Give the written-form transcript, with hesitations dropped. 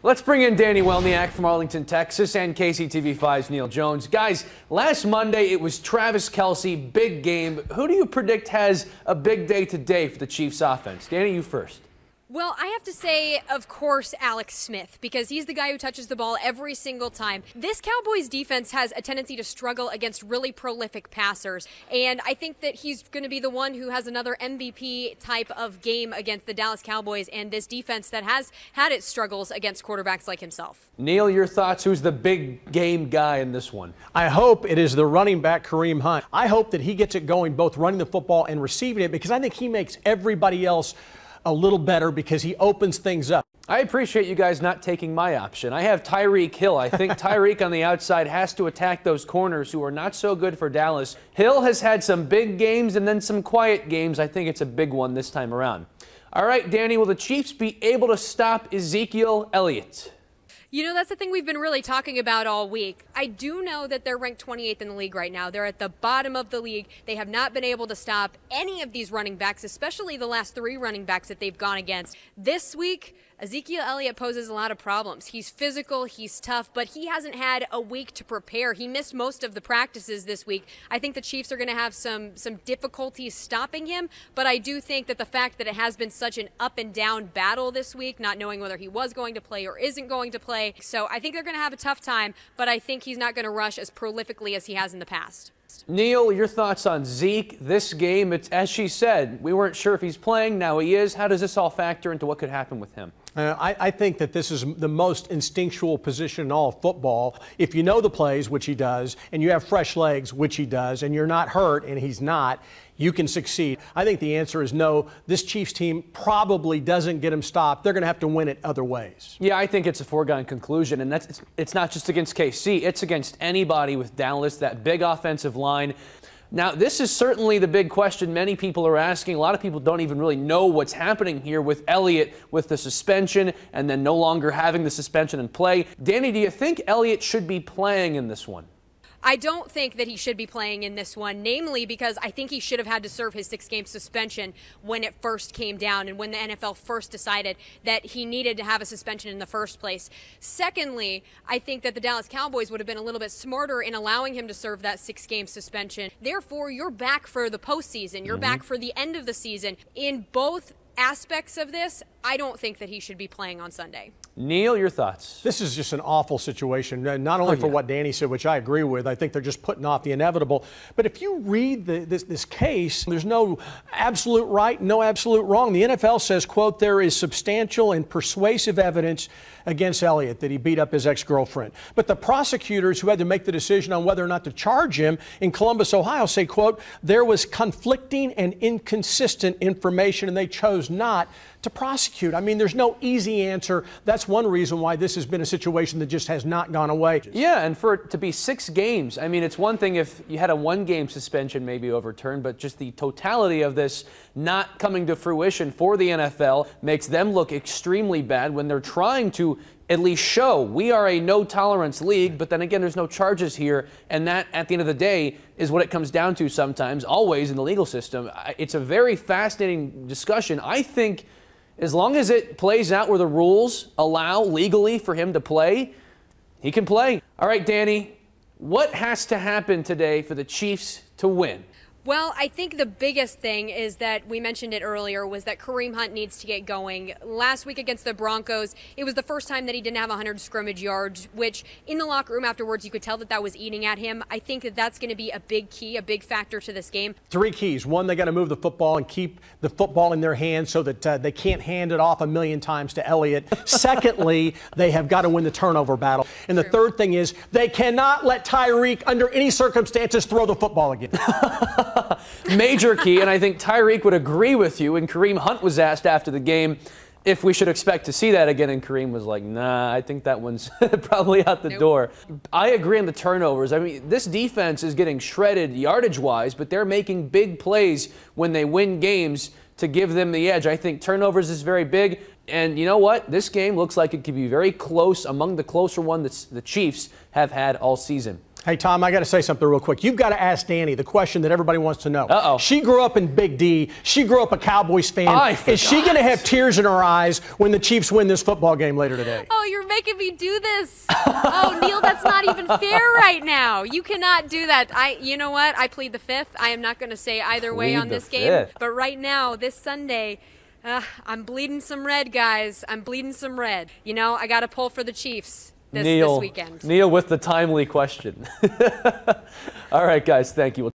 Let's bring in Danny Welniak from Arlington, Texas, and KCTV5's Neil Jones. Guys, last Monday it was Travis Kelce, big game. Who do you predict has a big day today for the Chiefs offense? Danny, you first. Well, I have to say, of course, Alex Smith, because he's the guy who touches the ball every single time. This Cowboys defense has a tendency to struggle against really prolific passers, and I think that he's going to be the one who has another MVP type of game against the Dallas Cowboys and this defense that has had its struggles against quarterbacks like himself. Neil, your thoughts? Who's the big game guy in this one? I hope it is the running back Kareem Hunt. I hope that he gets it going, both running the football and receiving it, because I think he makes everybody else a little better because he opens things up. I appreciate you guys not taking my option. I have Tyreek Hill. I think Tyreek on the outside has to attack those corners who are not so good for Dallas. Hill has had some big games and then some quiet games. I think it's a big one this time around. All right, Danny, will the Chiefs be able to stop Ezekiel Elliott? You know, that's the thing we've been really talking about all week. I do know that they're ranked 28th in the league right now. They're at the bottom of the league. They have not been able to stop any of these running backs, especially the last three running backs that they've gone against. This week, Ezekiel Elliott poses a lot of problems. He's physical, he's tough, but he hasn't had a week to prepare. He missed most of the practices this week. I think the Chiefs are going to have some difficulties stopping him, but I do think that the fact that it has been such an up and down battle this week, not knowing whether he was going to play or isn't going to play, so I think they're going to have a tough time, but I think he's not going to rush as prolifically as he has in the past. Neil, your thoughts on Zeke, this game? It's, as she said, we weren't sure if he's playing. Now he is. How does this all factor into what could happen with him? I think that this is the most instinctual position in all of football. If you know the plays, which he does, and you have fresh legs, which he does, and you're not hurt, and he's not, you can succeed. I think the answer is no. This Chiefs team probably doesn't get him stopped. They're going to have to win it other ways. Yeah, I think it's a foregone conclusion, and it's not just against KC. It's against anybody with Dallas, that big offensive line. Now, this is certainly the big question many people are asking. A lot of people don't even really know what's happening here with Elliott, with the suspension, and then no longer having the suspension in play. Danny, do you think Elliott should be playing in this one? I don't think that he should be playing in this one, namely because I think he should have had to serve his 6-game suspension when it first came down and when the NFL first decided that he needed to have a suspension in the first place. Secondly, I think that the Dallas Cowboys would have been a little bit smarter in allowing him to serve that 6-game suspension. Therefore, you're back for the postseason. You're back for the end of the season. In both aspects of this, I don't think that he should be playing on Sunday. Neil, your thoughts? This is just an awful situation, not only for what Danny said, which I agree with. I think they're just putting off the inevitable. But if you read this case, there's no absolute right, no absolute wrong. The NFL says, quote, there is substantial and persuasive evidence against Elliott that he beat up his ex-girlfriend. But the prosecutors who had to make the decision on whether or not to charge him in Columbus, Ohio, say, quote, there was conflicting and inconsistent information, and they chose not to prosecute. I mean, there's no easy answer. That's one reason why this has been a situation that just has not gone away. Yeah, and for it to be 6 games, I mean, it's one thing if you had a 1-game suspension maybe overturned, but just the totality of this not coming to fruition for the NFL makes them look extremely bad when they're trying to at least show we are a no-tolerance league, but then again, there's no charges here, and that, at the end of the day, is what it comes down to sometimes, always in the legal system. It's a very fascinating discussion. I think as long as it plays out where the rules allow legally for him to play, he can play. All right, Danny, what has to happen today for the Chiefs to win? Well, I think the biggest thing is that we mentioned it earlier was that Kareem Hunt needs to get going. Last week against the Broncos, it was the first time that he didn't have 100 scrimmage yards, which in the locker room afterwards, you could tell that that was eating at him. I think that that's going to be a big key, a big factor to this game. 3 keys. One, they got to move the football and keep the football in their hands so that they can't hand it off a million times to Elliott. Secondly, they have got to win the turnover battle. And the third thing is they cannot let Tyreek, under any circumstances, throw the football again. Major key, and I think Tyreek would agree with you. And Kareem Hunt was asked after the game if we should expect to see that again, and Kareem was like, nah, I think that one's probably out the door. I agree on the turnovers. I mean, this defense is getting shredded yardage-wise, but they're making big plays when they win games to give them the edge. I think turnovers is very big, and you know what? This game looks like it could be very close, among the closer ones that the Chiefs have had all season. Hey, Tom, I got to say something real quick. You've got to ask Danny the question that everybody wants to know. Uh-oh. She grew up in Big D. She grew up a Cowboys fan. Is she going to have tears in her eyes when the Chiefs win this football game later today? Oh, you're making me do this. Oh, Neil, that's not even fair right now. You cannot do that. You know what? I plead the fifth. I am not going to say either way on this game. But right now, this Sunday, I'm bleeding some red, guys. I'm bleeding some red. You know, I got to pull for the Chiefs. This weekend. Neil with the timely question. All right, guys, thank you.